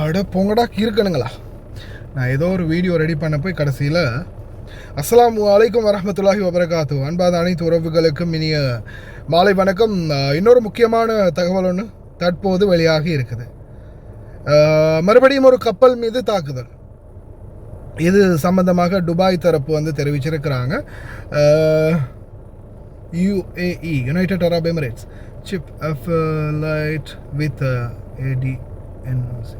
அட பொங்கடா இருக்கணுங்களா. நான் ஏதோ ஒரு வீடியோ ரெடி பண்ண போய் கடைசியில் அஸ்ஸலாமு அலைக்கும் வரஹ்மத்துல்லாஹி வபரகாத்து. அன்பாத அனைத்து உறவுகளுக்கும் இனிய மாலை வணக்கம். இன்னொரு முக்கியமான தகவல் ஒன்று தற்போது வெளியாகி இருக்குது. மறுபடியும் ஒரு கப்பல் மீது தாக்குதல். இது சம்பந்தமாக துபாய் தரப்பு வந்து தெரிவிச்சிருக்கிறாங்க. UAE, United Arab Emirates, chip flight with ADNC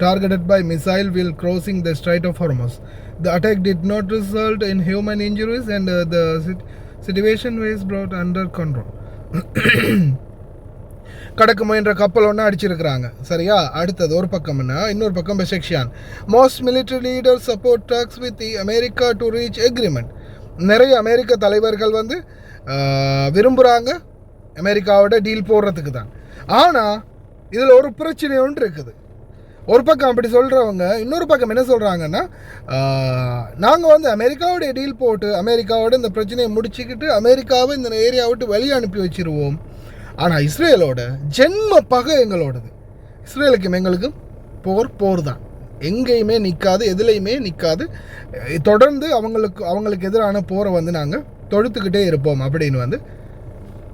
targeted by missile while crossing the Strait of Hormuz. The attack did not result in human injuries and the situation was brought under control. கடக்கு முயன்ற கப்பல் ஒன்று அடிச்சிருக்கிறாங்க. சரியா? அடுத்தது ஒரு பக்கம்னா இன்னொரு பக்கம் பெஷக்ஷியான். Most military leader support talks with America to reach agreement. நிறைய அமெரிக்க தலைவர்கள் வந்து விரும்புகிறாங்க அமெரிக்காவோட டீல் போடுறதுக்கு தான். ஆனால் இதில் ஒரு பிரச்சனை ஒன்று இருக்குது. ஒரு பக்கம் அப்படி சொல்கிறவங்க இன்னொரு பக்கம் என்ன சொல்கிறாங்கன்னா, நாங்கள் வந்து அமெரிக்காவோடைய டீல் போட்டு அமெரிக்காவோட இந்த பிரச்சனையை முடிச்சுக்கிட்டு அமெரிக்காவை இந்த ஏரியா விட்டு வெளியே அனுப்பி வச்சிருவோம். ஆனால் இஸ்ரேலோட ஜென்ம பகை எங்களோடது. இஸ்ரேலுக்கும் எங்களுக்கும் போர் தான். எங்கேயுமே நிற்காது, எதுலேயுமே நிற்காது. தொடர்ந்து அவங்களுக்கு எதிரான போரை வந்து நாங்கள் தொடுத்துக்கிட்டே இருப்போம் அப்படின்னு வந்து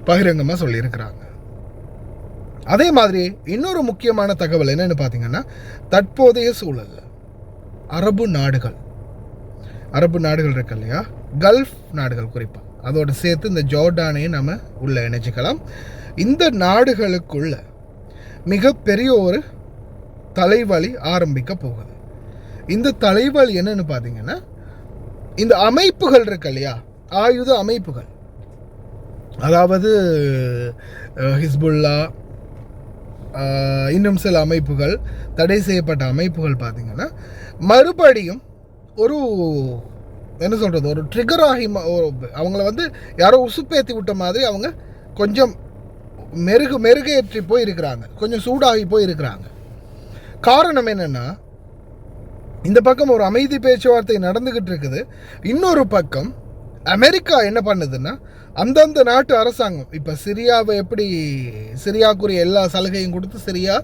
பகிரங்கமாக சொல்லியிருக்கிறாங்க. அதே மாதிரி இன்னொரு முக்கியமான தகவல் என்னென்னு பார்த்தீங்கன்னா, தற்போதைய சூழலில் அரபு நாடுகள் இருக்கு இல்லையா, கல்ஃப் நாடுகள் குறிப்பாக, அதோடு சேர்த்து இந்த ஜோர்டானையும் நம்ம உள்ளே இணைச்சிக்கலாம். இந்த நாடுகளுக்குள்ள மிகப்பெரிய ஒரு தலைவலி ஆரம்பிக்க போகுது. இந்த தலைவலி என்னன்னு பார்த்தீங்கன்னா, இந்த அமைப்புகள் இருக்கு இல்லையா, ஆயுத அமைப்புகள், அதாவது ஹிஸ்புல்லா, இன்னும் சில அமைப்புகள், தடை செய்யப்பட்ட அமைப்புகள் பார்த்தீங்கன்னா மறுபடியும் ஒரு என்ன சொல்கிறது, ஒரு ட்ரிகர் ஆகி அவங்கள வந்து யாரோ உசுப்பேற்றி விட்ட மாதிரி அவங்க கொஞ்சம் மெருகேற்றி போயிருக்கிறாங்க, கொஞ்சம் சூடாகி போயிருக்கிறாங்க. காரணம் என்னென்னா, இந்த பக்கம் ஒரு அமைதி பேச்சுவார்த்தை நடந்துக்கிட்டு இருக்குது. இன்னொரு பக்கம் அமெரிக்கா என்ன பண்ணுதுன்னா, அந்தந்த நாட்டு அரசாங்கம் இப்போ சிரியாவை எப்படி சிரியாக்குரிய எல்லா சலுகையும் கொடுத்து சிரியா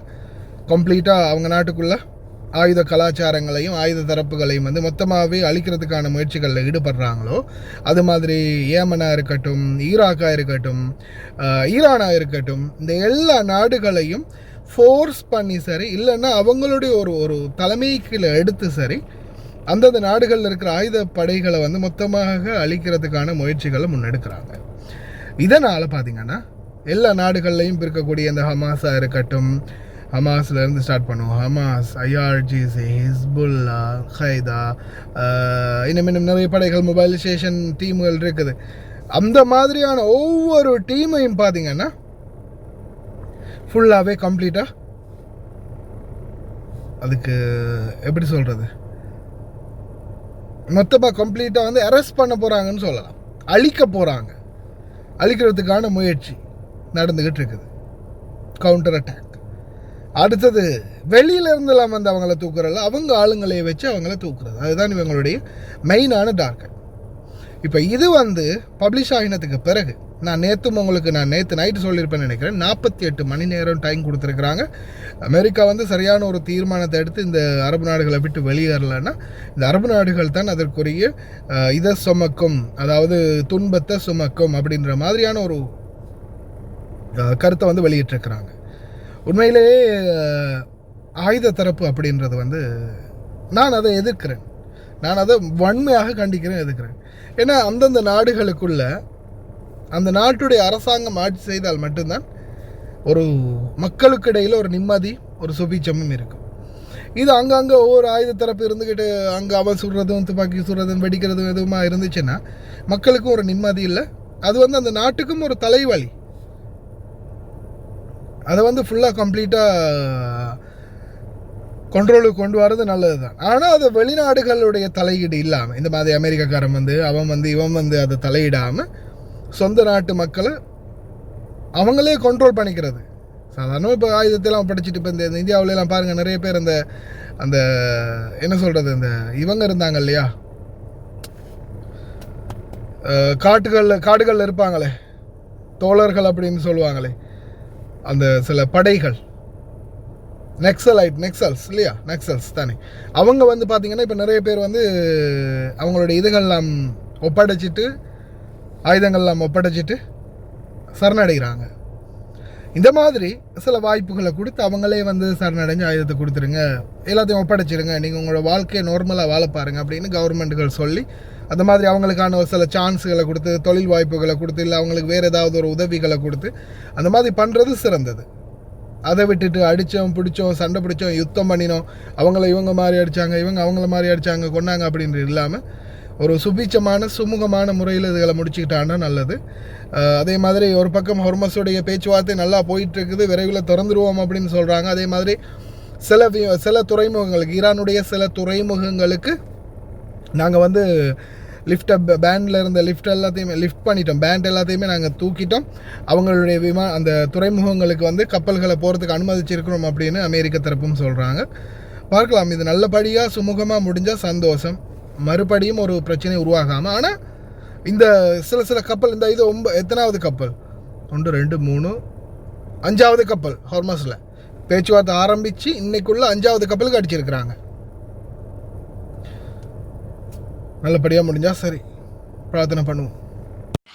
கம்ப்ளீட்டாக அவங்க நாட்டுக்குள்ளே ஆயுத கலாச்சாரங்களையும் ஆயுத தரப்புகளையும் வந்து மொத்தமாகவே அழிக்கிறதுக்கான முயற்சிகளில் ஈடுபடுறாங்களோ, அது மாதிரி ஏமனாக இருக்கட்டும், ஈராக்காக இருக்கட்டும், ஈரானாக இருக்கட்டும், இந்த எல்லா நாடுகளையும் ஃபோர்ஸ் பண்ணி சரி, இல்லைன்னா அவங்களுடைய ஒரு தலைமைக்கு எடுத்து சரி அந்தந்த நாடுகளில் இருக்கிற ஆயுத படைகளை வந்து மொத்தமாக அழிக்கிறதுக்கான முயற்சிகளை முன்னெடுக்கிறாங்க. இதனால் பார்த்திங்கன்னா எல்லா நாடுகள்லையும் இருக்கக்கூடிய இந்த ஹமாஸாக இருக்கட்டும், ஹமாஸ்லேருந்து ஸ்டார்ட் பண்ணுவோம், ஹமாஸ், ஐஆர்ஜிசி, ஹிஸ்புல்லா, ஹைதா, இன்னும் நிறைய படைகள், மொபைலைசேஷன் டீம்கள் இருக்குது. அந்த மாதிரியான ஒவ்வொரு டீமையும் பார்த்திங்கன்னா ஃபுல்லாகவே கம்ப்ளீட்டாக அதுக்கு எப்படி சொல்கிறது, மொத்தமாக கம்ப்ளீட்டாக வந்து அரெஸ்ட் பண்ண போகிறாங்கன்னு சொல்லலாம். அழிக்கிறதுக்கான முயற்சி நடந்துக்கிட்டு இருக்குது, கவுண்டர் அட்டாக். அடுத்தது வெளியிலேருந்துலாம் வந்து அவங்கள தூக்குறல, அவங்க ஆளுங்களையே வச்சு அவங்கள தூக்குறது, அதுதான் இவங்களுடைய மெயினான டார்கெட். இப்போ இது வந்து பப்ளிஷ் ஆகினதுக்கு பிறகு நான் நேற்று நைட்டு சொல்லியிருப்பேன்னு நினைக்கிறேன், 48 மணி நேரம் டைம் கொடுத்துருக்குறாங்க. அமெரிக்கா வந்து சரியான ஒரு தீர்மானத்தை எடுத்து இந்த அரபு நாடுகளை விட்டு வெளியேறலைன்னா இந்த அரபு நாடுகள் தான் அதற்குரிய இதை சுமக்கும், அதாவது துன்பத்தை சுமக்கும் அப்படின்ற மாதிரியான ஒரு கருத்தை வந்து வெளியிட்டிருக்கிறாங்க. உண்மையிலேயே ஆயுத தரப்பு அப்படின்றது வந்து நான் அதை எதிர்க்கிறேன், நான் அதை வன்மையாக கண்டிக்கிறேன், எதிர்க்கிறேன். ஏன்னா அந்தந்த நாடுகளுக்குள்ள அந்த நாட்டுடைய அரசாங்கம் ஆட்சி செய்தால் மட்டும்தான் ஒரு மக்களுக்கு இடையில் ஒரு நிம்மதி, ஒரு சுபீட்சமும் இருக்கும். இது அங்கங்கே ஒவ்வொரு ஆயுத தரப்பு இருந்துக்கிட்டு அங்கே அவன் சுடுறதும் துப்பாக்கி சுடுறதும் வெடிக்கிறதும் எதுவுமா இருந்துச்சுன்னா மக்களுக்கும் ஒரு நிம்மதி இல்லை. அது வந்து அந்த நாட்டுக்கும் ஒரு தலைவலி. அதை வந்து ஃபுல்லாக கம்ப்ளீட்டாக கண்ட்ரோலுக்கு கொண்டு வரது நல்லது தான். ஆனால் அது வெளிநாடுகளுடைய தலையீடு இல்லாமல், இந்த மாதிரி அமெரிக்காக்காரன் வந்து இவன் வந்து அதை தலையிடாமல் சொந்த நாட்டு மக்களை அவங்களே கண்ட்ரோல் பண்ணிக்கிறது. சாதாரணமாக இப்போ ஆயுதத்தெல்லாம் படிச்சுட்டு இப்போ இந்த இந்தியாவிலலாம் பாருங்கள், நிறைய பேர் அந்த அந்த என்ன சொல்கிறது, இந்த இவங்க இருந்தாங்க இல்லையா, காடுகளில் இருப்பாங்களே தோழர்கள் அப்படின்னு சொல்லுவாங்களே, அந்த சில படைகள், நெக்சல்ஸ் இல்லையா, நெக்சல்ஸ் தானே, அவங்க வந்து பார்த்திங்கன்னா இப்போ நிறைய பேர் வந்து அவங்களுடைய இதுகள்லாம் ஒப்படைச்சிட்டு, ஆயுதங்கள்லாம் ஒப்படைச்சிட்டு சரணடைகிறாங்க. இந்த மாதிரி சில வாய்ப்புகளை கொடுத்து அவங்களே வந்து சரணடைஞ்சு ஆயுதத்தை கொடுத்துருங்க, எல்லாத்தையும் ஒப்படைச்சிருங்க, நீங்கள் உங்களோட வாழ்க்கையை நார்மலாக வாழ பாருங்க அப்படின்னு கவர்மெண்ட்டுகள் சொல்லி அந்த மாதிரி அவங்களுக்கான ஒரு சில சான்ஸுகளை கொடுத்து, தொழில் வாய்ப்புகளை கொடுத்து, இல்லை அவங்களுக்கு வேறு ஏதாவது ஒரு உதவிகளை கொடுத்து அந்த மாதிரி பண்ணுறது சிறந்தது. அதை விட்டுட்டு அடித்தோம் பிடிச்சோம் சண்டை பிடிச்சோம் யுத்தம் பண்ணினோம், அவங்கள இவங்க மாதிரி அடித்தாங்க, இவங்க அவங்கள மாதிரி அடித்தாங்க கொண்டாங்க அப்படின்றது இல்லாமல் ஒரு சுபீட்சமான சுமூகமான முறையில் இதுகளை முடிச்சுக்கிட்டான்னா நல்லது. அதே மாதிரி ஒரு பக்கம் ஹொர்மஸுடைய பேச்சுவார்த்தை நல்லா போயிட்டுருக்குது, விரைவில் திறந்துருவோம் அப்படின்னு சொல்கிறாங்க. அதே மாதிரி சில துறைமுகங்களுக்கு, ஈரானுடைய சில துறைமுகங்களுக்கு நாங்கள் வந்து பேண்டில் இருந்த எல்லாத்தையுமே லிஃப்ட் பண்ணிட்டோம், பேண்ட் எல்லாத்தையுமே நாங்கள் தூக்கிட்டோம், அவங்களுடைய அந்த துறைமுகங்களுக்கு வந்து கப்பல்களை போகிறதுக்கு அனுமதிச்சிருக்கிறோம் அப்படின்னு அமெரிக்க தரப்பும் சொல்கிறாங்க. பார்க்கலாம், இது நல்லபடியாக சுமூகமாக முடிஞ்சால் சந்தோஷம், மறுபடியும் ஒரு பிரச்சனை உருவாகாமல். ஆனால் இந்த சில கப்பல், இந்த இது எத்தனாவது கப்பல், 1 2 3 5வது கப்பல் ஹார்மஸில் பேச்சுவார்த்தை ஆரம்பித்து இன்னைக்குள்ள 5வது கப்பலுக்கு அடிச்சிருக்கிறாங்க. நல்லபடியாக முடிஞ்சால் சரி, பிரார்த்தனை பண்ணுவோம்.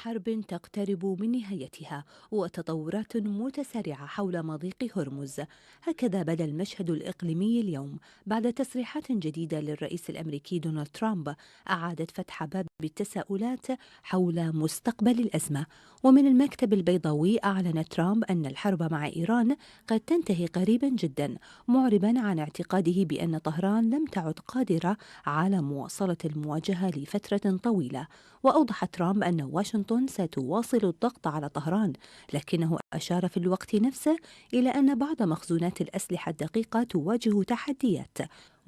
حرب تقترب من نهايتها وتطورات متسارعة حول مضيق هرمز. هكذا بدا المشهد الإقليمي اليوم بعد تصريحات جديدة للرئيس الأمريكي دونالد ترامب أعادت فتح باب التساؤلات حول مستقبل الأزمة. ومن المكتب البيضاوي أعلن ترامب أن الحرب مع إيران قد تنتهي قريبا جدا، معربا عن اعتقاده بأن طهران لم تعد قادرة على مواصلة المواجهة لفترة طويلة. وأوضح ترامب أن واشنطن ستواصل الضغط على طهران، لكنه أشار في الوقت نفسه إلى أن بعض مخزونات الأسلحة الدقيقة تواجه تحديات،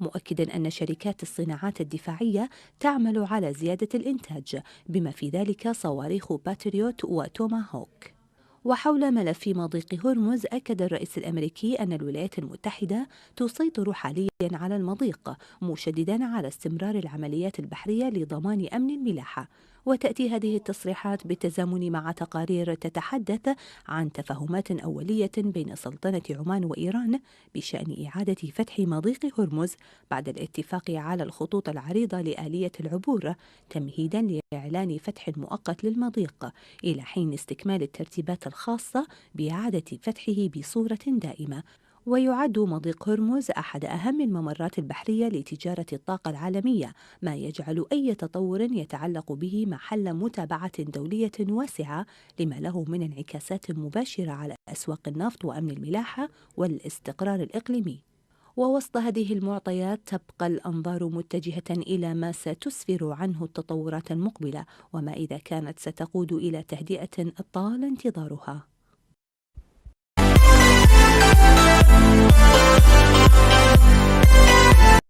مؤكدا أن شركات الصناعات الدفاعية تعمل على زيادة الإنتاج بما في ذلك صواريخ باتريوت وتوماهوك. وحول ملف مضيق هرمز أكد الرئيس الأمريكي أن الولايات المتحدة تسيطر حاليا على المضيق، مشددا على استمرار العمليات البحرية لضمان أمن الملاحة. وتأتي هذه التصريحات بالتزامن مع تقارير تتحدث عن تفاهمات أولية بين سلطنة عمان وإيران بشأن إعادة فتح مضيق هرمز بعد الاتفاق على الخطوط العريضة لآلية العبور، تمهيدا لإعلان فتح مؤقت للمضيق إلى حين استكمال الترتيبات الخاصة بإعادة فتحه بصورة دائمة. ويعد مضيق هرمز أحد أهم الممرات البحرية لتجارة الطاقة العالمية، ما يجعل أي تطور يتعلق به محل متابعة دولية واسعة لما له من انعكاسات مباشرة على أسواق النفط وأمن الملاحة والاستقرار الإقليمي. ووسط هذه المعطيات تبقى الأنظار متجهة إلى ما ستسفر عنه التطورات المقبلة، وما إذا كانت ستقود إلى تهدئة طال انتظارها.